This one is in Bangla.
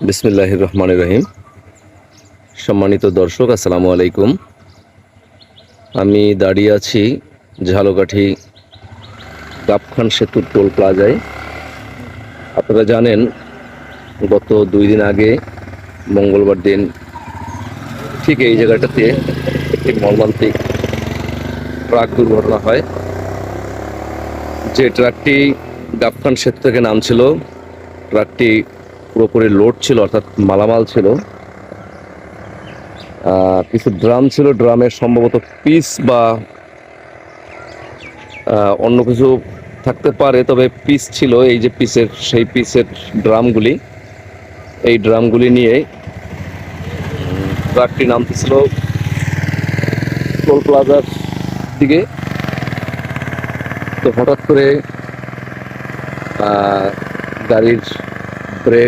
বিসমিল্লাহির রহমানির রহিম। সম্মানিত দর্শক, আসসালামু আলাইকুম। আমি দাঁড়িয়ে আছি ঝালকাঠি গাবখান সেতুর টোল প্লাজায়। আপনারা জানেন, গত 2 দিন আগে মঙ্গলবার দিন ঠিক এই জায়গাটাতে একটি মর্মান্তিক ট্রাক দুর্ঘটনা হয়। যে ট্রাকটি গাবখান সেতু থেকে নামছিল, ট্রাকটি পুরোপুরি লোড ছিল, অর্থাৎ মালামাল ছিল। কিছু ড্রাম ছিল, ড্রামের সম্ভবত পিস বা অন্য কিছু থাকতে পারে, তবে পিস ছিল। এই যে সেই পিসের ড্রামগুলি, এই ড্রামগুলি নিয়ে ট্রাকটি নামতেছিল টোল প্লাজার দিকে। তো হঠাৎ করে গাড়ির ব্রেক